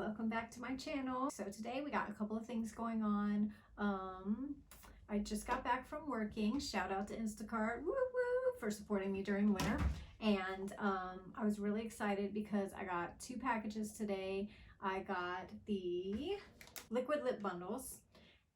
welcome back to my channel. So today we got a couple of things going on. I just got back from working. Shout out to Instacart, woo woo, for supporting me during winter. And I was really excited because I got 2 packages today. I got the liquid lip bundles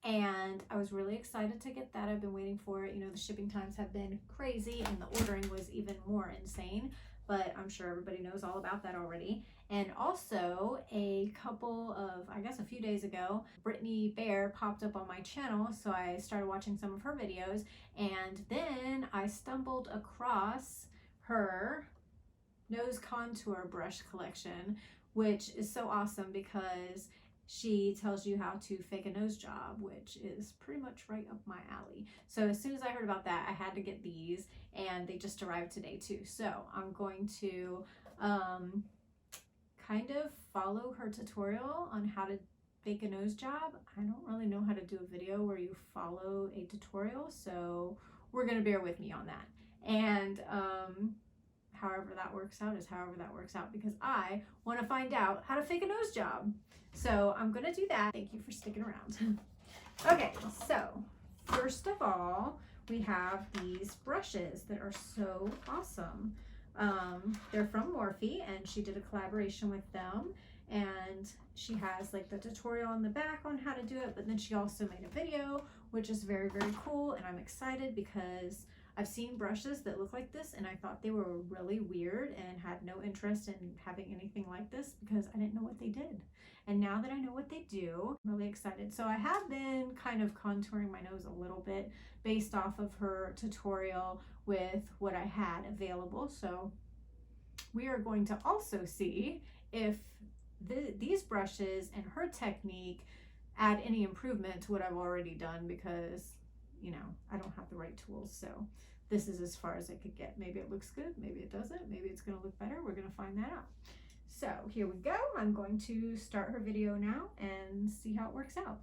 and I was really excited to get that. I've been waiting for it. You know, the shipping times have been crazy and the ordering was even more insane, but I'm sure everybody knows all about that already. And also a couple of, I guess a few days ago, Brittany Bear popped up on my channel, so I started watching some of her videos, and then I stumbled across her nose contour brush collection, which is so awesome because she tells you how to fake a nose job, which is pretty much right up my alley. So as soon as I heard about that, I had to get these, and they just arrived today too. So I'm going to kind of follow her tutorial on how to fake a nose job. I don't really know how to do a video where you follow a tutorial, so we're gonna bear with me on that. And however that works out is however that works out, because I want to find out how to fake a nose job. So I'm gonna do that. Thank you for sticking around. Okay, so first of all, we have these brushes that are so awesome. They're from Morphe, and she did a collaboration with them, and she has like the tutorial on the back on how to do it, but then she also made a video, which is very, very cool. And I'm excited because I've seen brushes that look like this and I thought they were really weird and had no interest in having anything like this because I didn't know what they did. And now that I know what they do, I'm really excited. So I have been kind of contouring my nose a little bit based off of her tutorial with what I had available. So we are going to also see if these brushes and her technique add any improvement to what I've already done, because you know, I don't have the right tools. So this is as far as I could get. Maybe it looks good, maybe it doesn't, maybe it's gonna look better. We're gonna find that out. So here we go. I'm going to start her video now and see how it works out.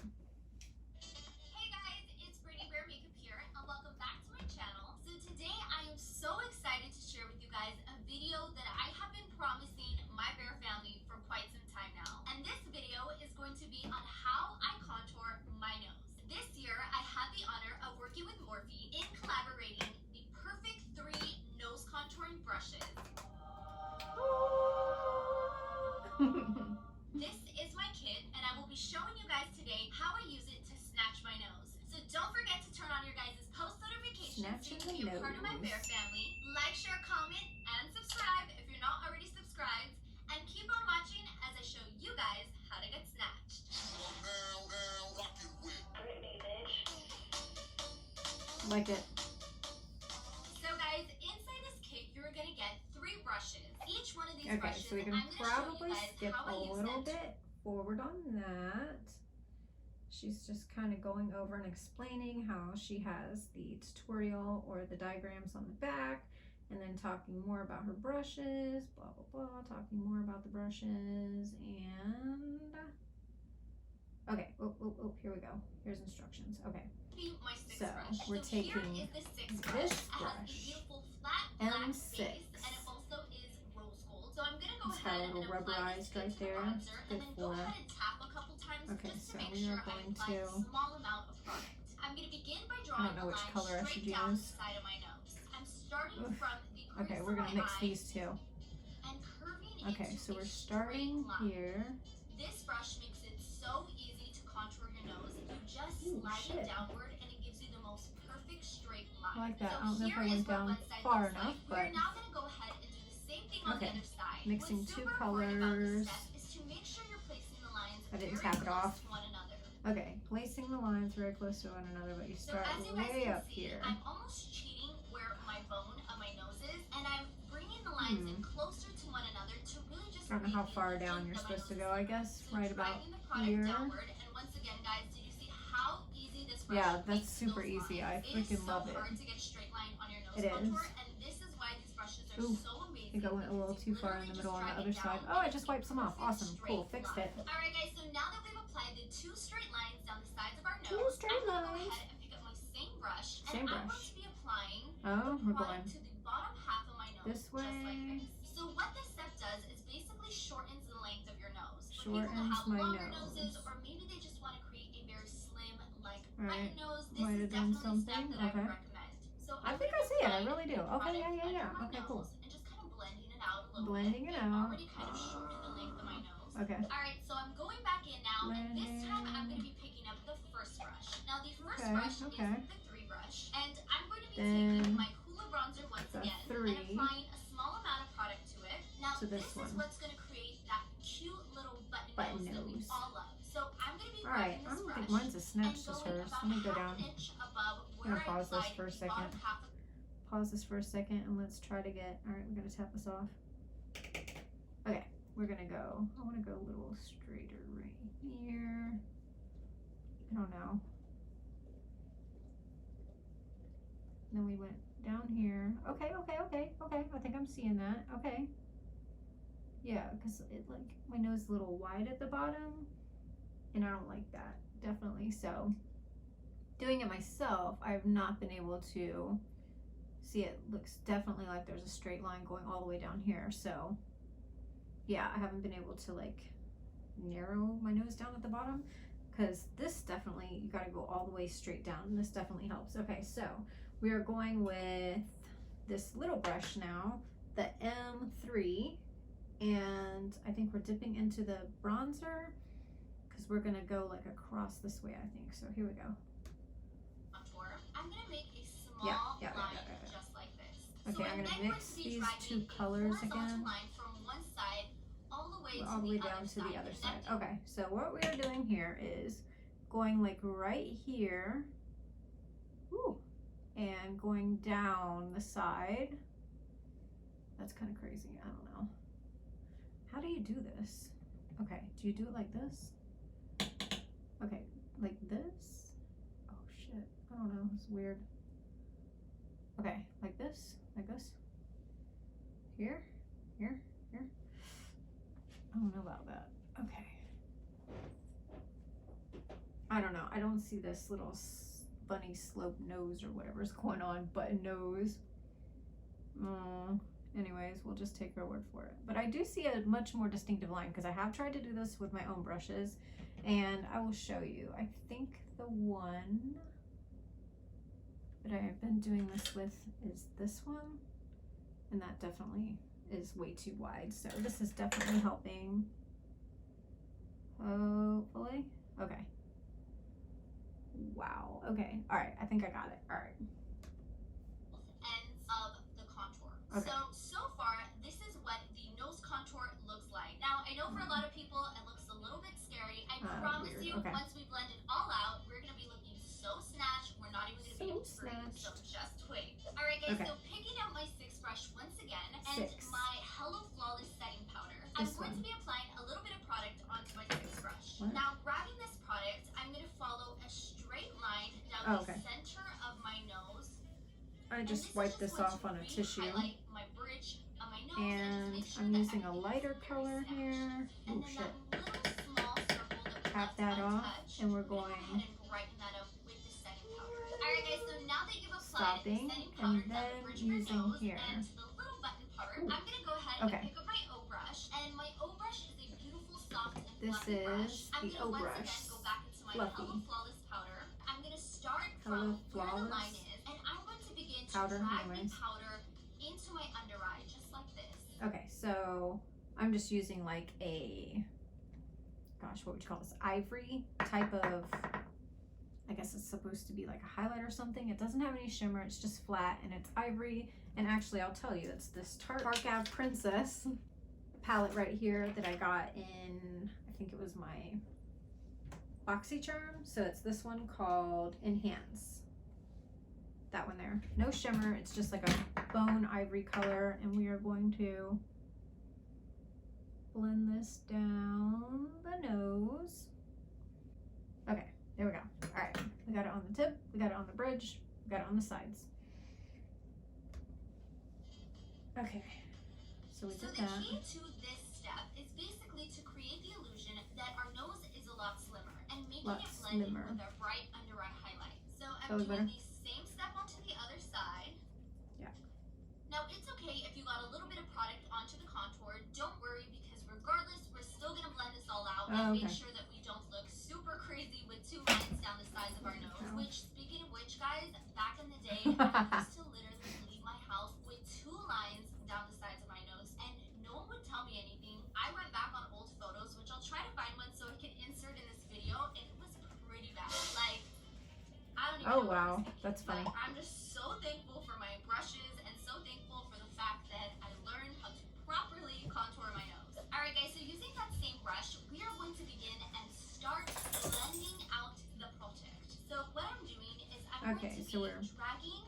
Hey guys, it's Brittany Bear Makeup here, and welcome back to my channel. So today I am so excited to share with you guys a video that I have been promising my Bear family for quite some time now. And this video is going to be on how I contour my nose. This year, I had the honor of working with Morphe in collaborating the perfect 3 nose contouring brushes. This is my kit, and I will be showing you guys today how I use it to snatch my nose. So don't forget to turn on your guys' post notifications so you can be a part of my Bear family. Like, share, comment, and subscribe if you're not already subscribed. And keep on watching as I show you guys how to get snatched. Like it. So guys, inside this kit, you're gonna get 3 brushes. Each one of these okay, brushes, so we can probably skip a little bit forward on that. She's just kind of going over and explaining how she has the tutorial or the diagrams on the back, and then talking more about her brushes, blah, blah, blah, talking more about the brushes, and okay, here we go. Here's instructions. Okay. So we're taking this brush, M6. So I'm gonna go it's ahead got a little rubberized right there. Good for it. Okay, so we are going to, I'm gonna begin by I drawing don't know which color I should use. Side of my nose. I'm starting from the okay, we're gonna mix these two. And curving okay, so we're starting here. This brush makes it so easy to contour your nose. You just slide it downward and it gives you the most perfect straight line. I like that. So I don't know if I went down far enough, but we're now going to go ahead and do the same thing on the other side. Mixing 2 colors. Is to make sure you're placing the lines I didn't very tap it off. close to one another. Okay, placing the lines very close to one another, but you start way up here. I'm almost cheating where my bone of my nose is, and I'm bringing the lines in closer to one another to really just. I don't know how far down you're supposed to go. I guess right about here. Downward, and once again, guys, did you see how easy this brush yeah, that's super easy. I freaking love it. It is so hard to get a straight line on your nose it contour, is. and this is why these brushes are so amazing. I think I went a little too far in the middle on the other side. Oh, I just wiped some off. Awesome. Cool. Fixed it. Alright guys, so now that we've applied the 2 straight lines down the sides of our nose, 2 straight I'm going to lines. go ahead and pick up my same brush, Same and I'm brush. going to be applying we're going to the bottom half of my nose, this way. just like this. So what this step does is basically shortens the length of your nose. people that shortens have my longer nose. noses, or maybe they just want to create a very slim, like Right. button nose. This Might is have done definitely a step something. that I Okay. would recommend. So I think I see it. I really do. Okay, yeah. Okay, cool. And just kind of blending it out a little Blending bit. it out. Already kind of shortened the length of my nose. Okay. Alright, so I'm going back in now, and this time I'm going to be picking up the first brush. Now the first brush is the 3 brush, and I'm going to be taking my Hoola bronzer once again and applying a small amount of product to it. Now this is what's going to create that cute little button nose that we all love. So I'm going to be grabbing this brush. I don't think mine's as snatched as hers. Let me go down. I'm gonna pause this for a second. Pause this for a second and let's try to get. All right, we're gonna tap this off. Okay, we're gonna go. I want to go a little straighter right here. I don't know. Then we went down here. Okay. I think I'm seeing that. Okay. Yeah, because it like my nose is a little wide at the bottom, and I don't like that. Definitely. So doing it myself, I've not been able to see it. Looks definitely like there's a straight line going all the way down here. So yeah, I haven't been able to like narrow my nose down at the bottom, because this definitely, you got to go all the way straight down, and this definitely helps. Okay, so we are going with this little brush now, the M3, and I think we're dipping into the bronzer because we're gonna go like across this way, I think. So here we go. I'm gonna make a small line just like this. Okay, so I'm gonna mix these two colors again. Line from one side all the way down to the other side. Okay, so what we are doing here is going like right here, and going down the side. That's kind of crazy. I don't know. How do you do this? Okay, do you do it like this? Okay, like this? Oh shit, I don't know, it's weird. Okay, like this, here. I don't know about that. Okay. I don't know, I don't see this little bunny slope nose or whatever's going on, button nose. Anyways, we'll just take her word for it. But I do see a much more distinctive line because I have tried to do this with my own brushes, and I will show you. I think the one that I have been doing this with is this one, and that definitely is way too wide. So this is definitely helping. Hopefully. Okay. Wow. Okay. All right. I think I got it. All right. Ends of the contour. Okay. So far, this is what the nose contour looks like. Now, I know for a lot of people, it looks a little bit scary. I promise you, once we blend it all out, we're going to be looking so snatched, we're not even going to be able to breathe. So just wait. All right, guys. So picking up my 6 brush once again, and my Hello Flawless setting powder. I'm going to be applying a little bit of product onto my 6 brush. Now, grabbing this product, I'm going to follow a straight line down the center of my nose. I just wiped this off on a tissue. My bridge on my nose, and I'm using a lighter color here. Oh shit. Tap that off, and we're going Alright guys, so now that you've applied stopping, setting powder and then the bridge of your using nose here. and to the little button part, I'm going to go ahead and pick up my O brush, and my O brush is a beautiful soft and fluffy brush. I'm going to once again go back into my Hello Flawless powder. I'm going to start from where the line is, and I'm going to begin to drag the powder into my under eye, just like this. Okay, so I'm just using like a, gosh, what would you call this? Ivory type of, I guess it's supposed to be like a highlight or something. It doesn't have any shimmer, it's just flat, and it's ivory. And actually, I'll tell you, it's this Tarte Ave Princess palette right here that I got in, I think it was my BoxyCharm. So it's this one called Enhance. That one there. No shimmer, it's just like a bone ivory color, and we are going to blend this down the nose. Okay, there we go. All right, we got it on the tip, we got it on the bridge, we got it on the sides. Okay, so we did that. So the key to this step is basically to create the illusion that our nose is a lot slimmer and making it blend in with our bright under eye highlight. So I'm doing the same step onto the other side. Yeah. Now it's okay if you got a little bit of product onto the contour. Don't worry, because we're regardless, we're still gonna blend this all out and make sure that we don't look super crazy with 2 lines down the sides of our nose. Which, speaking of which, guys, back in the day, I used to literally leave my house with 2 lines down the sides of my nose, and no one would tell me anything. I went back on old photos, which I'll try to find one so I can insert in this video, and it was pretty bad. Like, I don't even know. Oh wow, that's funny. But I'm just so thankful for my brushes and so thankful for the fact that I learned how to properly contour my nose. Alright guys, so using that same brush, we are going to begin and start blending out the project. So what I'm doing is I'm going to be dragging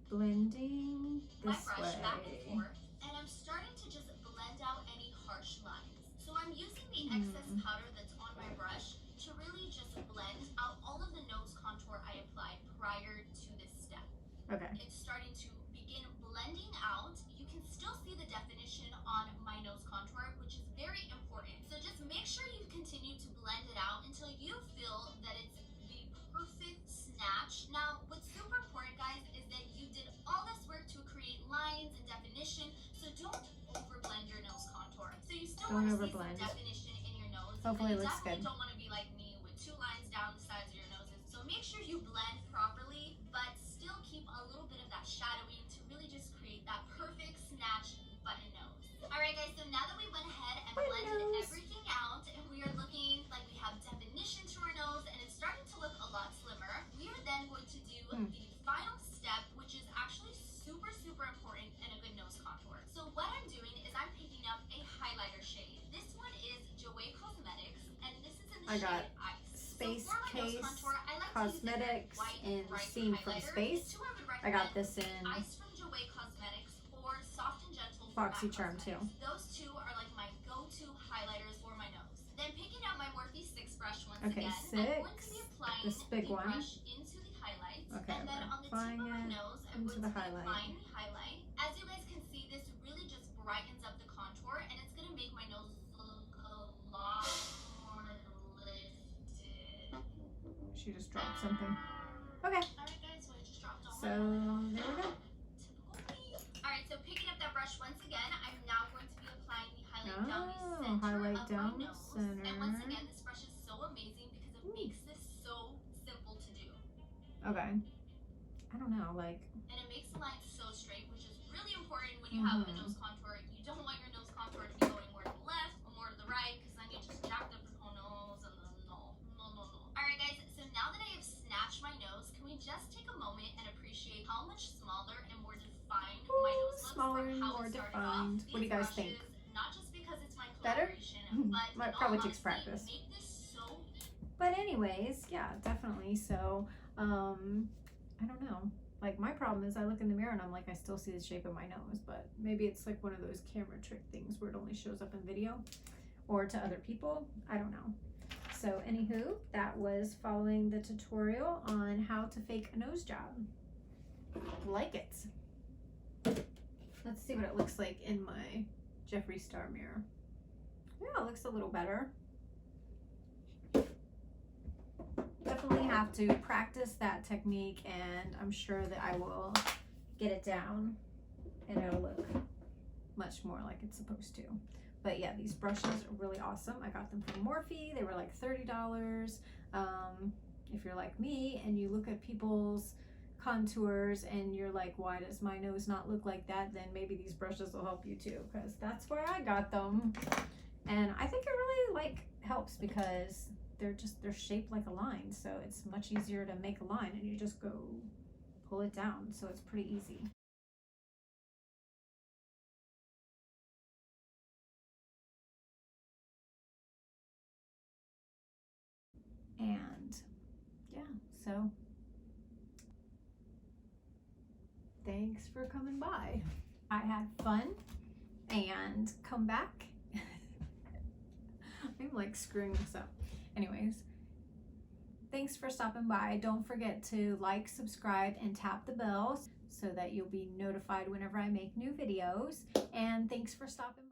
blending my this brush way. back and forth, and I'm starting to just blend out any harsh lines. So I'm using the excess powder that's on my brush to really just blend out all of the nose contour I applied prior to this step. Okay. It's starting to begin blending out. You can still see the definition on my nose contour, which is very important. So just make sure you continue to blend it out until you feel that it's the perfect snatch. Now, what's super important, guys, is that you did all this work to create lines and definition, so don't overblend your nose contour. So you still want to see some definition in your nose. Hopefully it looks good. good. Don't want to be like me with 2 lines down the sides of your noses. So make sure you blend properly, but still keep a little bit of that shadowing to really just create that perfect snatch button nose. Alright guys, so now that we went ahead and blended everything out and we are looking like we have definition to our nose and it's starting to look a lot slimmer, we are then going to do the final step, which is actually super important in a good nose contour. So what I'm doing is I'm picking up a highlighter shade. This one is Jeffree Cosmetics, and this is in the shade Ice. Space so Case contour, I like Cosmetics in Scene from Space. I got this in Ice from Jeffree Cosmetics or Soft and Gentle Foxy Charm too. Those 2 are like my go-to highlighters for my nose. Then picking out my Morphe 6 brush once again, I'm going to be applying this big the one. brush into the highlights. Okay, and then on the tip of my nose, I'm going to be applying the highlight. As you guys can see, this really just brightens up the contour and it's going to make my nose look a lot more lifted. She just dropped something. Okay. Alright guys, so I just dropped all there we go. Typical me. Alright, so picking up that brush once again, I'm now going to be applying the highlight down the center of my nose. And once again, this brush is so amazing because it makes this so simple to do. Okay. I don't know, like. And it makes the line so straight, which is really important when you have a nose contour. You don't want your nose contour to be going more to the left or more to the right, because then you just jacked up your whole nose and then no. Alright guys, so now that I have snatched my nose, can we just take a moment and appreciate how much smaller and more defined my nose looks smaller from how it started off? What do you guys think? Not just because it's my Better? but Might probably takes practice. make this so easy. But anyways, yeah, definitely. So, I don't know. Like, my problem is I look in the mirror and I'm like, I still see the shape of my nose, but maybe it's like one of those camera trick things where it only shows up in video or to other people. I don't know. So anywho, that was following the tutorial on how to fake a nose job. Like it. Let's see what it looks like in my Jeffree Star mirror. Yeah, it looks a little better. Definitely have to practice that technique, and I'm sure that I will get it down and it'll look much more like it's supposed to. But yeah, these brushes are really awesome. I got them from Morphe. They were like $30. If you're like me and you look at people's contours and you're like, why does my nose not look like that? Then maybe these brushes will help you too, because that's why I got them. And I think it really like helps because they're shaped like a line, so it's much easier to make a line and you just go pull it down, so it's pretty easy. And yeah, so thanks for coming by. I had fun, and come back. I'm like screwing this up. Anyways, thanks for stopping by. Don't forget to like, subscribe, and tap the bell so that you'll be notified whenever I make new videos. And thanks for stopping by.